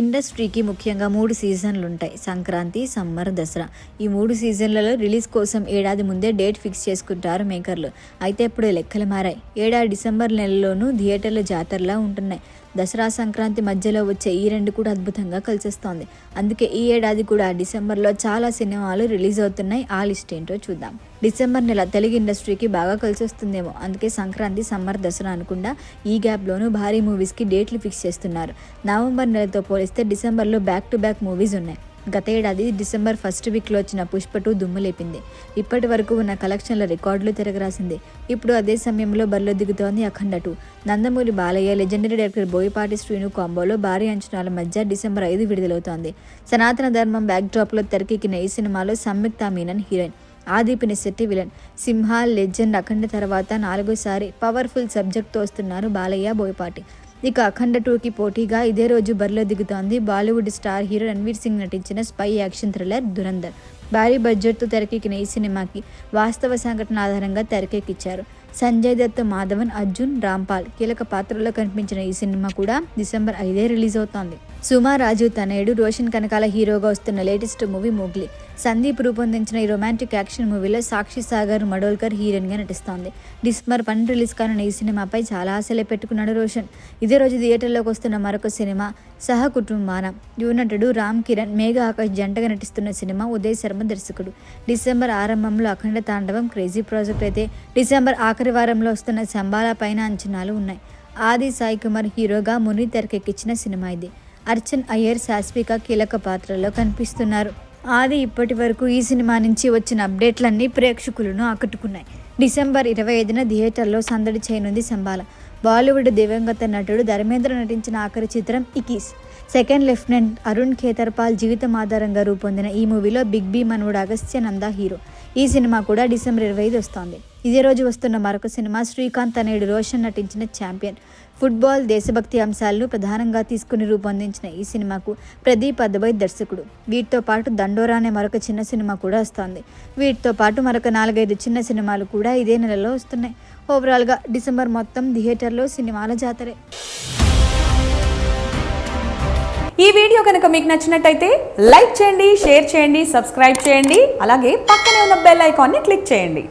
ఇండస్ట్రీకి ముఖ్యంగా 3 సీజన్లు ఉంటాయి. సంక్రాంతి, సమ్మర్, దసరా. ఈ 3 సీజన్లలో రిలీజ్ కోసం ఏడాది ముందే డేట్ ఫిక్స్ చేసుకుంటారు మేకర్లు. అయితే ఇప్పుడు లెక్కలు మారాయి. ఏడాది డిసెంబర్ నెలలోనూ థియేటర్లు జాతరలా ఉంటున్నాయి. దసరా, సంక్రాంతి మధ్యలో వచ్చే ఈ రెండు కూడా అద్భుతంగా కలిసొస్తోంది. అందుకే ఈ ఏడాది కూడా డిసెంబర్లో చాలా సినిమాలు రిలీజ్ అవుతున్నాయి. ఆ లిస్ట్ ఏంటో చూద్దాం. డిసెంబర్ నెల తెలుగు ఇండస్ట్రీకి బాగా కలిసొస్తుందేమో. అందుకే సంక్రాంతి, సమ్మర్, దసరా అనకుండా ఈ గ్యాప్లోనూ భారీ మూవీస్కి డేట్లు ఫిక్స్ చేస్తున్నారు. నవంబర్ నెలతో పోలిస్తే డిసెంబర్లో బ్యాక్ టు బ్యాక్ మూవీస్ ఉన్నాయి. గత ఏడాది డిసెంబర్ ఫస్ట్ వీక్లో వచ్చిన పుష్ప 2 దుమ్ము లేపింది. ఇప్పటి వరకు ఉన్న కలెక్షన్ల రికార్డులు తిరగరాసింది. ఇప్పుడు అదే సమయంలో బరిలో దిగుతోంది అఖండ 2. నందమూరి బాలయ్య, లెజెండరీ డైరెక్టర్ బోయపాటి శ్రీను కాంబోలో భారీ అంచనాల మధ్య డిసెంబర్ 5 విడుదలవుతోంది. సనాతన ధర్మం బ్యాక్డ్రాప్లో తెరకెక్కిన ఈ సినిమాలో సంయుక్త మీనన్ హీరోయిన్, ఆది పినిశెట్టి విలన్. సింహ, లెజెండ్, అఖండ తర్వాత 4సారి పవర్ఫుల్ సబ్జెక్ట్తో వస్తున్నారు బాలయ్య, బోయపాటి. ఇక అఖండ 2కి పోటీగా ఇదే రోజు బరిలో దిగుతోంది బాలీవుడ్ స్టార్ హీరో రణ్వీర్ సింగ్ నటించిన స్పై యాక్షన్ థ్రిల్లర్ దురంధర్. భారీ బడ్జెట్తో తెరకెక్కిన ఈ సినిమాకి వాస్తవ సంఘటన ఆధారంగా తెరకెక్కించారు. సంజయ్ దత్, మాధవన్, అర్జున్ రాంపాల్ కీలక పాత్రల్లో కనిపించిన ఈ సినిమా కూడా డిసెంబర్ 5 రిలీజ్ అవుతోంది. సుమా రాజు తనయుడు రోషన్ కనకాల హీరోగా వస్తున్న లేటెస్ట్ మూవీ మోగ్లీ. సందీప్ రూపొందించిన ఈ రొమాంటిక్ యాక్షన్ మూవీలో సాక్షి సాగర్ మడోల్కర్ హీరోయిన్గా నటిస్తోంది. డిసెంబర్ 12 రిలీజ్ కానున్న ఈ సినిమాపై చాలా ఆశలే పెట్టుకున్నాడు రోషన్. ఇదే రోజు థియేటర్లోకి వస్తున్న మరొక సినిమా సహకుటుంబాన. యువ నటుడు రామ్ కిరణ్, మేఘా ఆకాష్ జంటగా నటిస్తున్న సినిమా ఉదయ్ శర్మ దర్శకుడు. డిసెంబర్ ఆరంభంలో అఖండ తాండవం క్రేజీ ప్రాజెక్ట్ అయితే డిసెంబర్ ఆఖరి వారంలో వస్తున్న శంబాలా పైన అంచనాలు ఉన్నాయి. ఆది సాయి కుమార్ హీరోగా ముని తెరకెక్కించిన సినిమా ఇది. అర్చన్ అయ్యర్, శాస్విక కీలక పాత్రల్లో కనిపిస్తున్నారు. ఆది ఇప్పటి వరకు ఈ సినిమా నుంచి వచ్చిన అప్డేట్లన్నీ ప్రేక్షకులను ఆకట్టుకున్నాయి. డిసెంబర్ 25న థియేటర్లో సందడి చేయనుంది శంబాల. బాలీవుడ్ దివంగత నటుడు ధర్మేంద్ర నటించిన ఆఖరి చిత్రం ఇకీస్. సెకండ్ లెఫ్టినెంట్ అరుణ్ ఖేతర్పాల్ జీవితం ఆధారంగా రూపొందిన ఈ మూవీలో బిగ్ బి మనవుడు అగస్త్య నంద హీరో. ఈ సినిమా కూడా డిసెంబర్ 25 వస్తోంది. ఇదే రోజు వస్తున్న మరొక సినిమా శ్రీకాంత్ తనయుడు రోషన్ నటించిన ఛాంపియన్. ఫుట్బాల్, దేశభక్తి అంశాలను ప్రధానంగా తీసుకుని రూపొందించిన ఈ సినిమాకు ప్రదీప్ అద్వై దర్శకుడు. వీటితో పాటు దండోరా అనే మరొక చిన్న సినిమా కూడా వస్తోంది. వీటితో పాటు మరొక 4-5 చిన్న సినిమాలు కూడా ఇదే నెలలో వస్తున్నాయి. ఓవరాల్గా డిసెంబర్ మొత్తం థియేటర్లో సినిమాల జాతరే. ఈ వీడియో కనుక మీకు నచ్చినట్టయితే లైక్ చేయండి, షేర్ చేయండి, సబ్స్క్రైబ్ చేయండి. అలాగే పక్కనే ఉన్న బెల్ ఐకాన్ని క్లిక్ చేయండి.